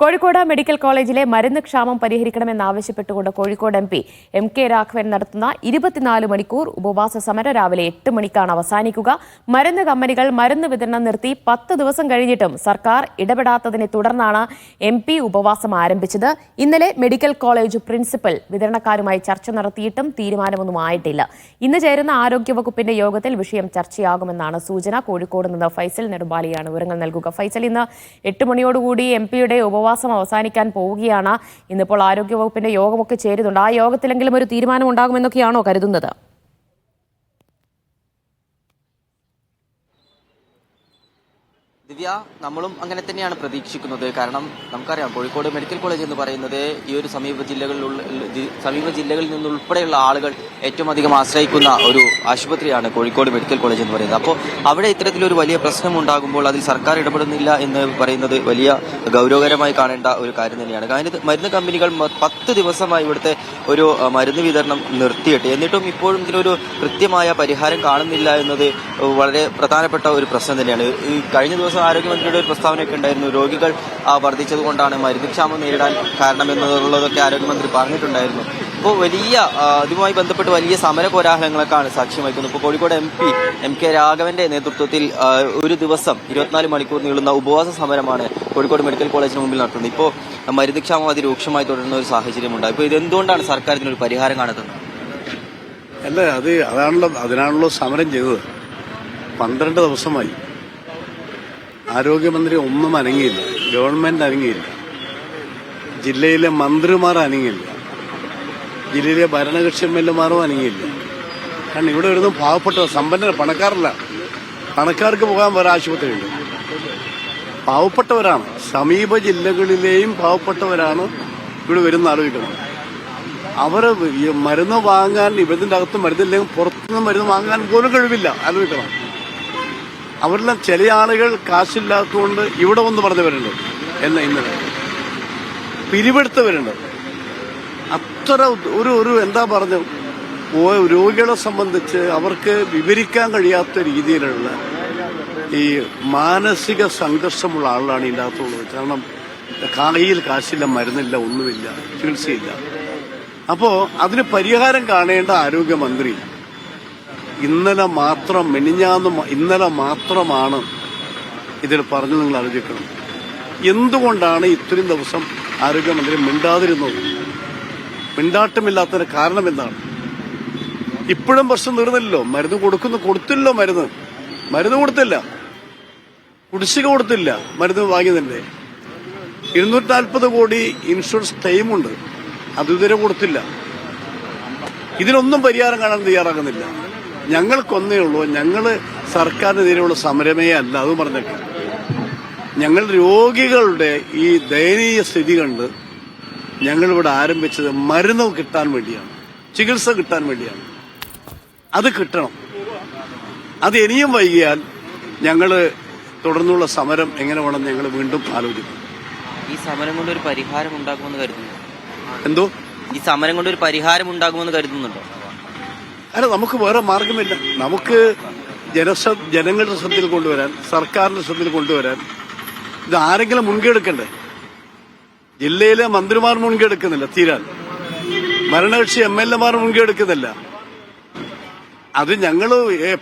Kozhikode medical കോളേജിലെ മരുന്ന് ക്ഷാമം പരിഹരിക്കണമെന്നാവശ്യപ്പെട്ടുകൊണ്ട് Kozhikode M P M K Raghavan നടത്തുന്ന 24 മണിക്കൂർ ഉപവാസ സമരം രാവിലെ 8 മണിക്കാണ് അവസാനിക്കുക. മരുന്ന് കമ്പനികൾ മരുന്ന് വിതരണം നിർത്തി 10 ദിവസം കഴിഞ്ഞിട്ടും സർക്കാർ ഇടപെടാത്തതിനെ തുടർന്നാണ് എം പി ഉപവാസം ആരംഭിച്ചത്. ഇന്നലെ മെഡിക്കൽ കോളേജ് പ്രിൻസിപ്പൽ വിതരണക്കാരുമായി ചർച്ച നടത്തിയിട്ടും തീരുമാനമൊന്നും ആയിട്ടില്ല. ഇന്ന് ചേരുന്ന ആരോഗ്യവകുപ്പിന്റെ യോഗത്തിൽ വിഷയം ചർച്ചയാകുമെന്നാണ് സൂചന. കോഴിക്കോട് നിന്ന് ഫൈസൽ നെടുമ്പാളിയാണ് വിവരങ്ങൾ നൽകുക. ഫൈസൽ, ഇന്ന് 8 മണിയോടുകൂടി എം പിയുടെ ഉപവാസം അവസാനിക്കാൻ പോവുകയാണ്. ഇന്നിപ്പോൾ ആരോഗ്യവകുപ്പിന്റെ യോഗമൊക്കെ ചേരുന്നുണ്ട്. ആ യോഗത്തിലെങ്കിലും ഒരു തീരുമാനം ഉണ്ടാകുമെന്നൊക്കെയാണോ കരുതുന്നത്? ദിവ്യ, നമ്മളും അങ്ങനെ തന്നെയാണ് പ്രതീക്ഷിക്കുന്നത്. കാരണം നമുക്കറിയാം, കോഴിക്കോട് മെഡിക്കൽ കോളേജ് എന്ന് പറയുന്നത് ഈ ഒരു സമീപ ജില്ലകളിൽ നിന്നുൾപ്പെടെയുള്ള ആളുകൾ ഏറ്റവും അധികം ആശ്രയിക്കുന്ന ഒരു ആശുപത്രിയാണ് കോഴിക്കോട് മെഡിക്കൽ കോളേജ് എന്ന് പറയുന്നത്. അപ്പോൾ അവിടെ ഇത്തരത്തിലൊരു വലിയ പ്രശ്നം ഉണ്ടാകുമ്പോൾ അതിൽ സർക്കാർ ഇടപെടുന്നില്ല എന്ന് പറയുന്നത് വലിയ ഗൗരവകരമായി കാണേണ്ട ഒരു കാര്യം തന്നെയാണ്. കാരണം മരുന്ന് കമ്പനികൾ 10 ദിവസമായി ഇവിടുത്തെ ഒരു മരുന്ന് വിതരണം നിർത്തിയിട്ട് എന്നിട്ടും ഇപ്പോഴും ഇതിനൊരു കൃത്യമായ പരിഹാരം കാണുന്നില്ല എന്നത് വളരെ പ്രധാനപ്പെട്ട ഒരു പ്രശ്നം തന്നെയാണ്. കഴിഞ്ഞ ദിവസം ആരോഗ്യമന്ത്രിയുടെ ഒരു പ്രസ്താവനയൊക്കെ ഉണ്ടായിരുന്നു. രോഗികൾ വർദ്ധിച്ചതുകൊണ്ടാണ് മരുന്ന് ക്ഷാമം നേരിടാൻ കാരണമെന്നുള്ളതൊക്കെ ആരോഗ്യമന്ത്രി പറഞ്ഞിട്ടുണ്ടായിരുന്നു. അപ്പോൾ ഇതുമായി ബന്ധപ്പെട്ട് വലിയ സമര കോലാഹലങ്ങളൊക്കെയാണ് സാക്ഷ്യം വഹിക്കുന്നത്. ഇപ്പോൾ Kozhikode M P M K രാഘവന്റെ നേതൃത്വത്തിൽ ഒരു ദിവസം 24 മണിക്കൂർ നീളുന്ന ഉപവാസ സമരമാണ് കോഴിക്കോട് മെഡിക്കൽ കോളേജിന് മുമ്പിൽ നടത്തുന്നത്. ഇപ്പോൾ മരുന്ന് ക്ഷാമം അതിരൂക്ഷമായി തുടരുന്ന ഒരു സാഹചര്യമുണ്ട്. ഇപ്പോൾ ഇതെന്തുകൊണ്ടാണ് സർക്കാർ ഇതിനൊരു പരിഹാരം കാണുന്നത്? അല്ല, അതിനാണല്ലോ സമരം ചെയ്തത്. 12 ദിവസമായി ആരോഗ്യമന്ത്രി ഒന്നും അനങ്ങിയില്ല, ഗവൺമെന്റ് അനങ്ങിയില്ല, ജില്ലയിലെ മന്ത്രിമാർ അനങ്ങിയില്ല, ജില്ലയിലെ ഭരണകക്ഷി എംഎൽഎമാരും അനങ്ങിയില്ല. കാരണം ഇവിടെ വരുന്ന പാവപ്പെട്ട പണക്കാരല്ല, പണക്കാർക്ക് പോകാൻ വേറെ ആശുപത്രിയുണ്ട്. പാവപ്പെട്ടവരാണ്, സമീപ ജില്ലകളിലെയും പാവപ്പെട്ടവരാണ് ഇവിടെ വരുന്ന ആലോചിക്കുന്നത്. അവർ മരുന്ന് വാങ്ങാൻ ഇതിന്റെ അകത്ത് മരുന്നില്ലെങ്കിൽ പുറത്തുനിന്ന് മരുന്ന് വാങ്ങാൻ പോലും കഴിവില്ല. ആലോചിക്കണം. അവരെല്ലാം ചില ആളുകൾ കാശില്ലാത്തതുകൊണ്ട് ഇവിടെ വന്ന് പറഞ്ഞവരുണ്ട്, ഇന്നലെ പിരിവെടുത്തവരുണ്ട്. അത്ര ഒരു എന്താ പറഞ്ഞു, രോഗികളെ സംബന്ധിച്ച് അവർക്ക് വിവരിക്കാൻ കഴിയാത്ത രീതിയിലുള്ള ഈ മാനസിക സംഘർഷമുള്ള ആളാണ് ഇതിൻ്റെ അകത്തുള്ളത്. കാരണം കയ്യിൽ കാശില്ല, മരുന്നില്ല, ഒന്നുമില്ല, ചികിത്സയില്ല. അപ്പോ അതിന് പരിഹാരം കാണേണ്ട ആരോഗ്യമന്ത്രി ഇന്നലെ മാത്രമാണ് ഇതിൽ പറഞ്ഞു. നിങ്ങൾ ആലോചിക്കണം, എന്തുകൊണ്ടാണ് ഇത്രയും ദിവസം ആരോഗ്യമന്ത്രി മിണ്ടാതിരുന്നത്? മിണ്ടാട്ടമില്ലാത്തതിന് കാരണം എന്താണ്? ഇപ്പോഴും പ്രശ്നം തീർന്നില്ലല്ലോ. മരുന്ന് കൊടുത്തില്ലോ. മരുന്ന് കൊടുത്തില്ല, കുടിശ്ശിക കൊടുത്തില്ല. മരുന്ന് വാങ്ങിയതിന്റെ 240 കോടി ഇൻഷുറൻസ് ക്ലെയിമുണ്ട്, അതുവരെ കൊടുത്തില്ല. ഇതിനൊന്നും പരിഹാരം കാണാൻ തയ്യാറാകുന്നില്ല. ഞങ്ങൾക്കൊന്നേ ഉള്ളൂ, ഞങ്ങൾ സർക്കാരിനെതിരെയുള്ള സമരമേ അല്ല. അത് പറഞ്ഞേക്കാം, ഞങ്ങൾ രോഗികളുടെ ഈ ദയനീയ സ്ഥിതി കണ്ട് ഞങ്ങളിവിടെ ആരംഭിച്ചത് മരുന്ന് കിട്ടാൻ വേണ്ടിയാണ്, ചികിത്സ കിട്ടാൻ വേണ്ടിയാണ്. അത് കിട്ടണം. അത് ഇനിയും വൈകിയാൽ ഞങ്ങൾ തുടർന്നുള്ള സമരം എങ്ങനെ വേണം ഞങ്ങൾ വീണ്ടും ആലോചിക്കും. ഈ സമരം കൊണ്ട് ഒരു പരിഹാരം ഉണ്ടാകുമെന്ന് കരുതുന്നു? എന്തോ ഈ സമരം കൊണ്ട് ഒരു പരിഹാരം ഉണ്ടാകുമെന്ന് കരുതുന്നുണ്ടോ? അല്ല, നമുക്ക് വേറെ മാർഗമില്ല. നമുക്ക് ജനങ്ങളുടെ ശ്രദ്ധയിൽ കൊണ്ടുവരാൻ, സർക്കാരിന്റെ ശ്രദ്ധയിൽ കൊണ്ടുവരാൻ ഇത് ആരെങ്കിലും മുൻകൈ എടുക്കണ്ടേ? ജില്ലയിലെ മന്ത്രിമാർ മുൻകൈ എടുക്കുന്നില്ല തീരാൻ, ഭരണകക്ഷി എംഎൽഎമാർ മുൻകൈ എടുക്കുന്നില്ല. അത് ഞങ്ങള്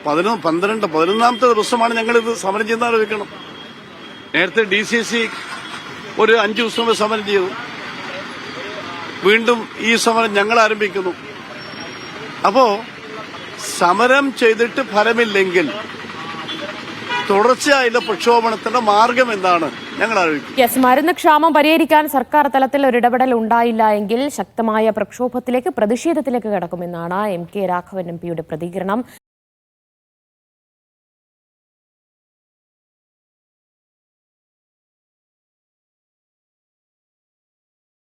11-ാമത്തെ ദിവസമാണ് ഞങ്ങളിത് സമരം ചെയ്യുന്ന ആലോചിക്കണം. നേരത്തെ DCC ഒരു 5 ദിവസം സമരം ചെയ്തു. വീണ്ടും ഈ സമരം ഞങ്ങൾ ആരംഭിക്കുന്നു. അപ്പോ സമരം ചെയ്തിട്ട് ഫലമില്ലെങ്കിൽ തുടർച്ചയായുള്ള പ്രക്ഷോഭണത്തിന്റെ മാർഗം എന്താണ് ഞങ്ങൾ ആലോചിക്കും. മരുന്ന് ക്ഷാമം പരിഹരിക്കാൻ സർക്കാർ തലത്തിൽ ഒരു ഇടപെടൽ ഉണ്ടായില്ല എങ്കിൽ ശക്തമായ പ്രക്ഷോഭത്തിലേക്ക്, പ്രതിഷേധത്തിലേക്ക് കടക്കുമെന്നാണ് എം കെ രാഘവൻ എം പിയുടെ പ്രതികരണം.